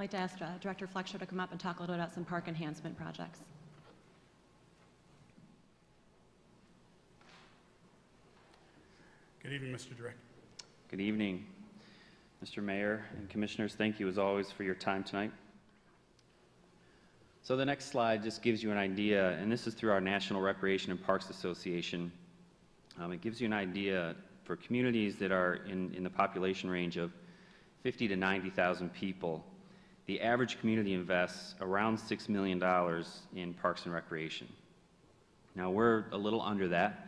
like to ask Director Fletcher to come up and talk a little bit about some park enhancement projects. Good evening, Mr. Director. Good evening, Mr. Mayor and Commissioners. Thank you, as always, for your time tonight. So the next slide just gives you an idea, and this is through our National Recreation and Parks Association. It gives you an idea for communities that are in the population range of 50 to 90,000 people. The average community invests around $6 million in parks and recreation. Now, we're a little under that,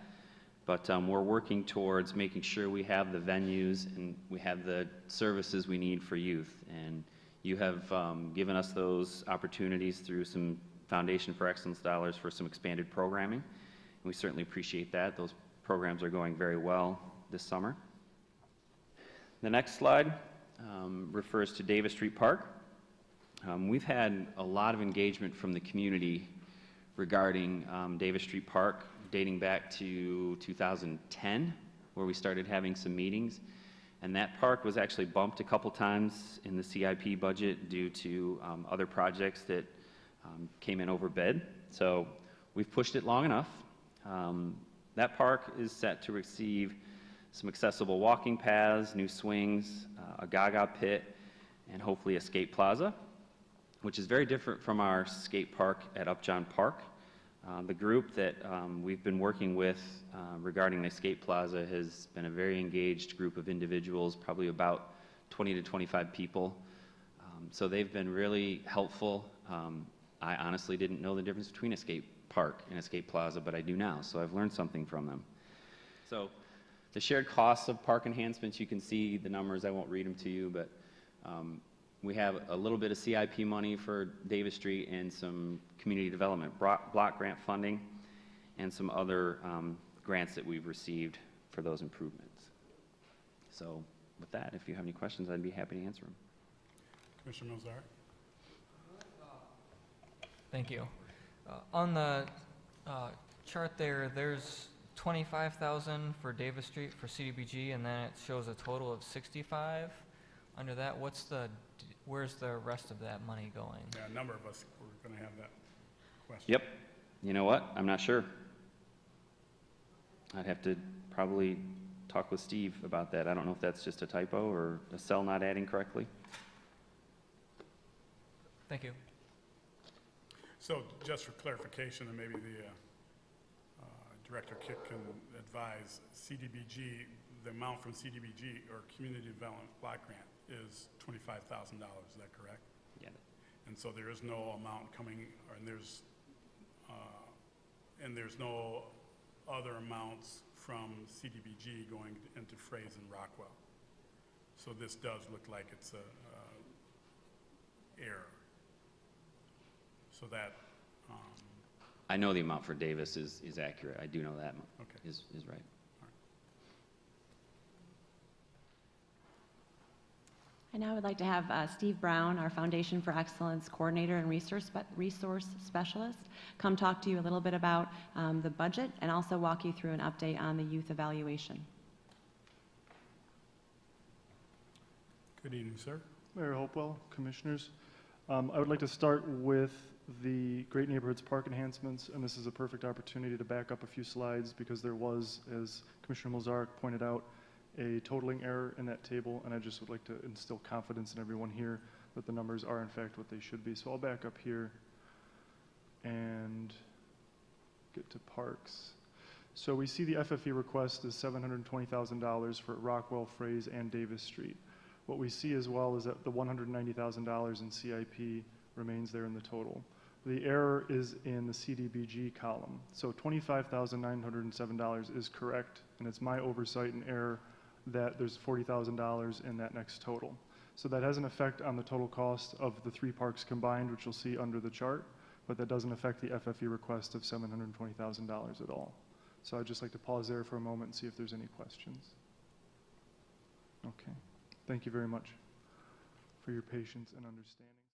but we're working towards making sure we have the venues and we have the services we need for youth. And you have given us those opportunities through some Foundation for Excellence dollars for some expanded programming. And we certainly appreciate that. Those programs are going very well this summer. The next slide refers to Davis Street Park. We've had a lot of engagement from the community regarding Davis Street Park, dating back to 2010, where we started having some meetings. And that park was actually bumped a couple times in the CIP budget due to other projects that came in over bid. So we've pushed it long enough. That park is set to receive some accessible walking paths, new swings, a gaga pit, and hopefully a skate plaza, which is very different from our skate park at Upjohn Park. The group that we've been working with regarding the skate plaza has been a very engaged group of individuals, probably about 20 to 25 people. So they've been really helpful. I honestly didn't know the difference between a skate park and a skate plaza, but I do now, so I've learned something from them. So the shared costs of park enhancements, you can see the numbers. I won't read them to you, but we have a little bit of CIP money for Davis Street and some community development block grant funding and some other grants that we've received for those improvements. So with that, if you have any questions, I'd be happy to answer them. Commissioner Milzar. Thank you. On the chart there, there's 25,000 for Davis Street for CDBG, and then it shows a total of 65. Under that, where's the rest of that money going? Yeah, a number of us were going to have that question. Yep. You know what? I'm not sure. I'd have to probably talk with Steve about that. I don't know if that's just a typo or a cell not adding correctly. Thank you. So just for clarification, and maybe the Director Kitt can advise, CDBG, the amount from CDBG or Community Development Block Grant is $25,000, is that correct? Yeah. And so there is no amount coming, and there's no other amounts from CDBG going into Fraze and Rockwell. So this does look like it's a error. So that I know the amount for Davis is accurate. I do know that okay. is right. I now would like to have Steve Brown, our Foundation for Excellence Coordinator and Resource Specialist, come talk to you a little bit about the budget and also walk you through an update on the youth evaluation. Good evening, sir. Mayor Hopewell, Commissioners. I would like to start with the Great Neighborhoods Park enhancements, and this is a perfect opportunity to back up a few slides because there was, as Commissioner Milzar pointed out, a totaling error in that table, and I just would like to instill confidence in everyone here that the numbers are in fact what they should be. So I'll back up here and get to parks. So we see the FFE request is $720,000 for Rockwell, Fraze, and Davis Street. What we see as well is that the $190,000 in CIP remains there in the total. The error is in the CDBG column. So $25,907 is correct, and it's my oversight and error that there's $40,000 in that next total. So that has an effect on the total cost of the three parks combined, which you'll see under the chart, but that doesn't affect the FFE request of $720,000 at all. So I'd just like to pause there for a moment and see if there's any questions. Okay. Thank you very much for your patience and understanding.